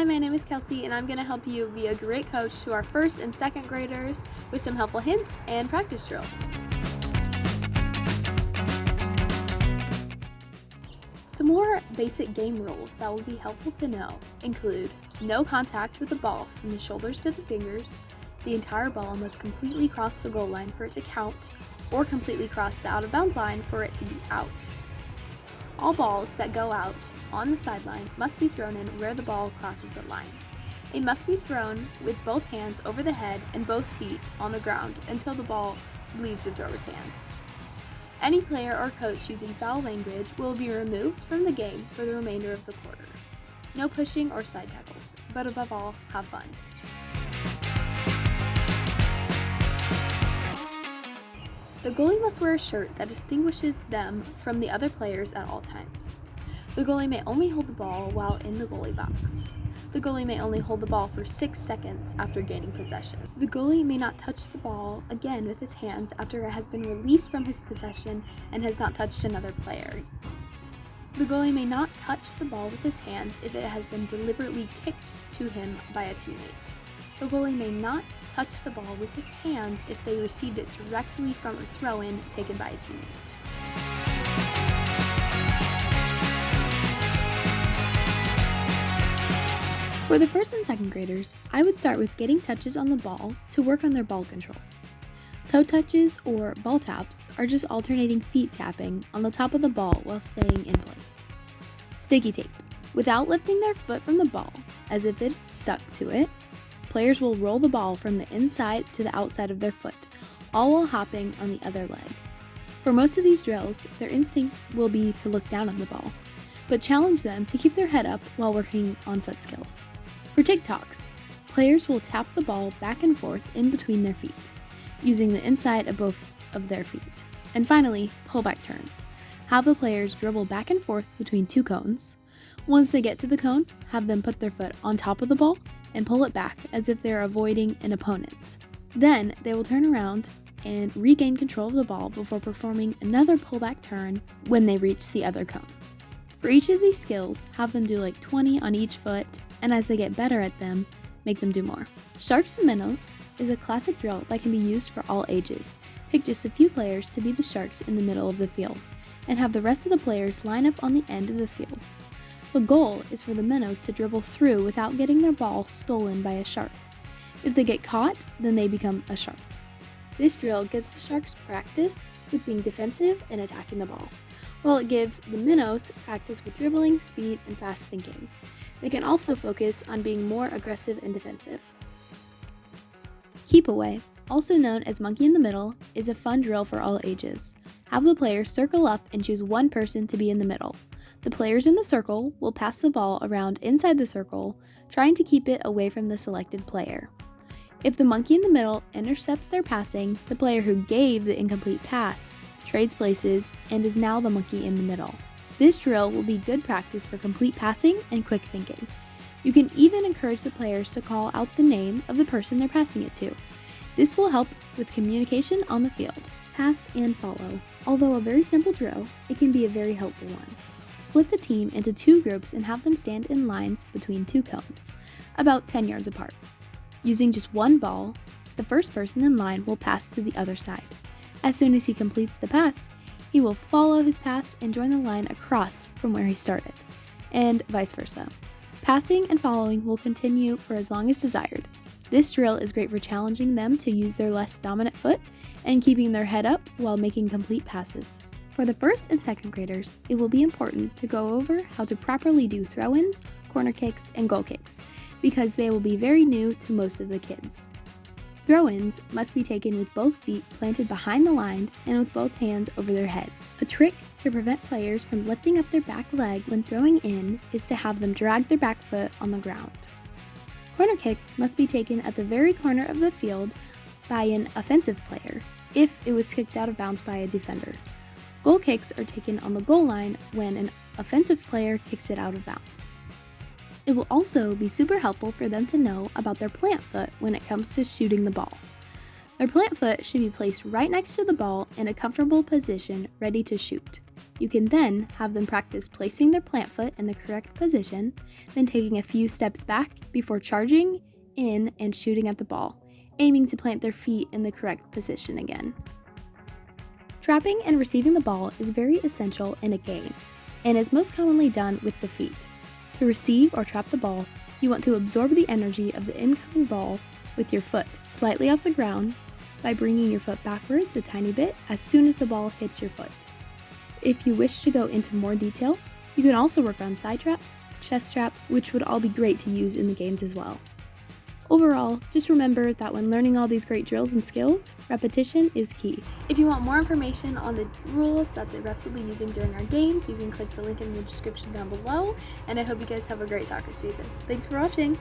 Hi, my name is Kelsey, and I'm going to help you be a great coach to our first and second graders with some helpful hints and practice drills. Some more basic game rules that will be helpful to know include no contact with the ball from the shoulders to the fingers, the entire ball must completely cross the goal line for it to count, or completely cross the out of bounds line for it to be out. All balls that go out on the sideline must be thrown in where the ball crosses the line. It must be thrown with both hands over the head and both feet on the ground until the ball leaves the thrower's hand. Any player or coach using foul language will be removed from the game for the remainder of the quarter. No pushing or side tackles, but above all, have fun. The goalie must wear a shirt that distinguishes them from the other players at all times. The goalie may only hold the ball while in the goalie box. The goalie may only hold the ball for 6 seconds after gaining possession. The goalie may not touch the ball again with his hands after it has been released from his possession and has not touched another player. The goalie may not touch the ball with his hands if it has been deliberately kicked to him by a teammate. The goalie may not touch the ball with his hands if they received it directly from a throw-in taken by a teammate. For the first and second graders, I would start with getting touches on the ball to work on their ball control. Toe touches or ball taps are just alternating feet tapping on the top of the ball while staying in place. Sticky tape. Without lifting their foot from the ball, as if it's stuck to it, players will roll the ball from the inside to the outside of their foot, all while hopping on the other leg. For most of these drills, their instinct will be to look down on the ball, but challenge them to keep their head up while working on foot skills. For TikToks, players will tap the ball back and forth in between their feet, using the inside of both of their feet. And finally, pullback turns. Have the players dribble back and forth between 2 cones. Once they get to the cone, have them put their foot on top of the ball and pull it back as if they're avoiding an opponent. Then they will turn around and regain control of the ball before performing another pullback turn when they reach the other cone. For each of these skills, have them do like 20 on each foot, and as they get better at them, make them do more. Sharks and minnows is a classic drill that can be used for all ages. Pick just a few players to be the sharks in the middle of the field, and have the rest of the players line up on the end of the field. The goal is for the minnows to dribble through without getting their ball stolen by a shark. If they get caught, then they become a shark. This drill gives the sharks practice with being defensive and attacking the ball, while it gives the minnows practice with dribbling, speed, and fast thinking. They can also focus on being more aggressive and defensive. Keep away, also known as monkey in the middle, is a fun drill for all ages. Have the players circle up and choose one person to be in the middle. The players in the circle will pass the ball around inside the circle, trying to keep it away from the selected player. If the monkey in the middle intercepts their passing, the player who gave the incomplete pass trades places and is now the monkey in the middle. This drill will be good practice for complete passing and quick thinking. You can even encourage the players to call out the name of the person they're passing it to. This will help with communication on the field. Pass and follow. Although a very simple drill, it can be a very helpful one. Split the team into 2 groups and have them stand in lines between 2 cones, about 10 yards apart. Using just one ball, the first person in line will pass to the other side. As soon as he completes the pass, he will follow his pass and join the line across from where he started, and vice versa. Passing and following will continue for as long as desired. This drill is great for challenging them to use their less dominant foot and keeping their head up while making complete passes. For the first and second graders, it will be important to go over how to properly do throw-ins, corner kicks, and goal kicks, because they will be very new to most of the kids. Throw-ins must be taken with both feet planted behind the line and with both hands over their head. A trick to prevent players from lifting up their back leg when throwing in is to have them drag their back foot on the ground. Corner kicks must be taken at the very corner of the field by an offensive player, if it was kicked out of bounds by a defender. Goal kicks are taken on the goal line when an offensive player kicks it out of bounds. It will also be super helpful for them to know about their plant foot when it comes to shooting the ball. Their plant foot should be placed right next to the ball in a comfortable position, ready to shoot. You can then have them practice placing their plant foot in the correct position, then taking a few steps back before charging in and shooting at the ball, aiming to plant their feet in the correct position again. Trapping and receiving the ball is very essential in a game, and is most commonly done with the feet. To receive or trap the ball, you want to absorb the energy of the incoming ball with your foot slightly off the ground by bringing your foot backwards a tiny bit as soon as the ball hits your foot. If you wish to go into more detail, you can also work on thigh traps, chest traps, which would all be great to use in the games as well. Overall, just remember that when learning all these great drills and skills, repetition is key. If you want more information on the rules that the refs will be using during our games, you can click the link in the description down below, and I hope you guys have a great soccer season. Thanks for watching!